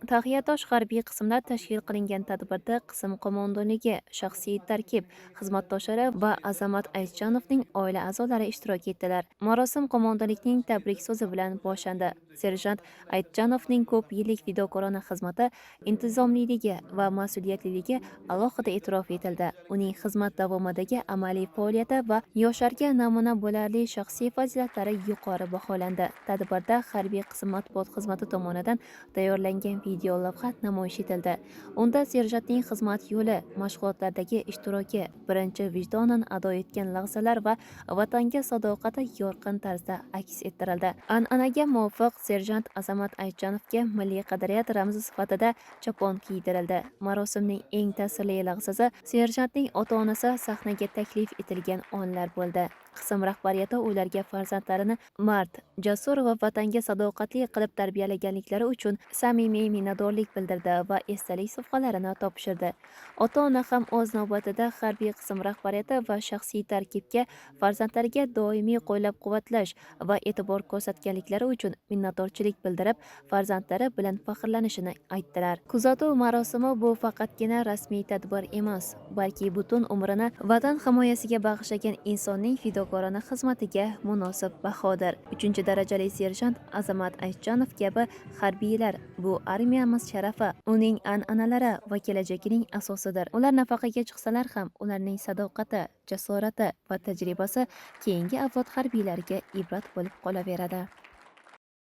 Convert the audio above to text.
Taxiatosh harbiy qismlar tashkil qilingan tadbirda qism qo'mondonligi, shaxsiy tarkib, xizmatdoshlari va Azamat Aytjanovning oila a'zolari ishtirok etdilar. Marosim qo'mondonlikning tabrik so'zi bilan boshlandi. Serjant Aytjanovning ko'p yillik fidokorona xizmati, intizomliligi va mas'uliyatliligi alohida e'tirof etildi. Uning xizmat davomidagi amaliy faoliyati va yoshlarga namuna bo'larli shaxsiy fazilatlari yuqori baholandi. Tadbirda harbiy qism matbuot xizmati tomonidan tayyorlangan video lavha namoyish etildi. Unda serjantning xizmat yo'li, mashg'ulotlardagi ishtiroki, birinchi vijdonan ado etgan lahzalar va vatanga sadoqati yorqin tarzda aks ettirildi. An'anaga muvofiq serjant Azamat Aytjanovga milliy qadriyat ramzi sifatida chopon kiydirildi. Marosimning eng ta'sirli lahzasi serjantning ota-onasi sahnaga taklif etilgan onlar bo'ldi. Qism rahbariyati ularga farzandlarini mard, jasur va vatanga sadoqatli qilib tarbiyalaganliklari uchun samimiy minnatdorlik bildirdi va esdalik sovg'alarini topshirdi. Ota-ona ham o'z navbatida harbiy qism rahbariyati va shaxsiy tarkibga farzandlariga doimiy qo'llab-quvvatlash va e'tibor ko'rsatganliklari uchun minnatdorchilik bildirib, farzandlari bilan faxrlanishini aytdilar. Kuzatuv marosimi bu faqatgina rasmiy tadbir emas, balki butun umrini vatan himoyasiga bag'ishlagan insonning fidokorona xizmatiga munosib bahodir. 3-darajali serjant Azamat Aytjanov kabi harbiylar bu armiyamiz sharafi, uning an'analari va kelajagining asosidir. Ular nafaqaga chiqsalar ham, ularning sadoqati, jasorati va tajribasi keyingi avlod harbiylariga ibrat bo'lib qolaveradi.